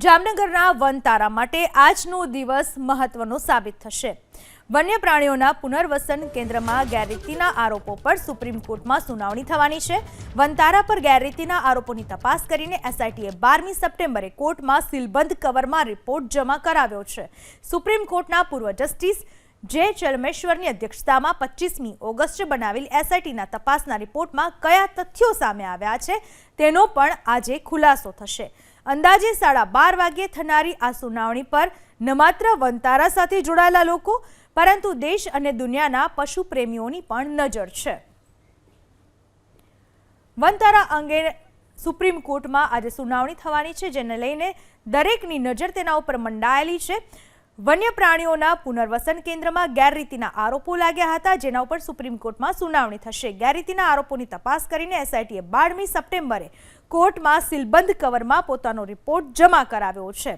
જામનગરના વનતારા માટે આજનો દિવસ મહત્વનો સાબિત થશે। વન્ય પ્રાણીઓના પુનર્વસન કેન્દ્રમાં ગેરરીતિના આરોપો પર સુપ્રીમ કોર્ટમાં સુનાવણી થવાની છે। વનતારા પર ગેરરીતિના આરોપોની તપાસ કરીને એસઆઈટીએ 12મી સપ્ટેમ્બરે કોર્ટમાં સીલબંધ કવરમાં રિપોર્ટ જમા કરાવ્યો છે। સુપ્રીમ કોર્ટના પૂર્વ જસ્ટિસ જે ચલમેશ્વરની અધ્યક્ષતામાં 25મી ઓગસ્ટે બનાવેલ એસઆઈટીના તપાસના રિપોર્ટમાં કયા તથ્યો સામે આવ્યા છે તેનો પણ આજે ખુલાસો થશે। અંદાજે 12:30 વાગ્યે થનારી આ સુનાવણી પર ન માત્ર વનતારા સાથે જોડાયેલા લોકો પરંતુ દેશ અને દુનિયાના પશુ પ્રેમીઓની પણ નજર છે। વનતારા અંગે સુપ્રીમ કોર્ટમાં આજે સુનાવણી થવાની છે, જેને લઈને દરેકની નજર તેના ઉપર મંડાયેલી છે। વન્ય પ્રાણીઓના પુનર્વસન કેન્દ્રમાં ગેરરીતિના આરોપો લાગ્યા હતા, જેના ઉપર સુપ્રીમ કોર્ટમાં સુનાવણી થશે। ગેરરીતિના આરોપોની તપાસ કરીને એસઆઈટીએ 12મી સપ્ટેમ્બરે કોર્ટમાં સીલબંધ કવરમાં પોતાનો રિપોર્ટ જમા કરાવ્યો છે।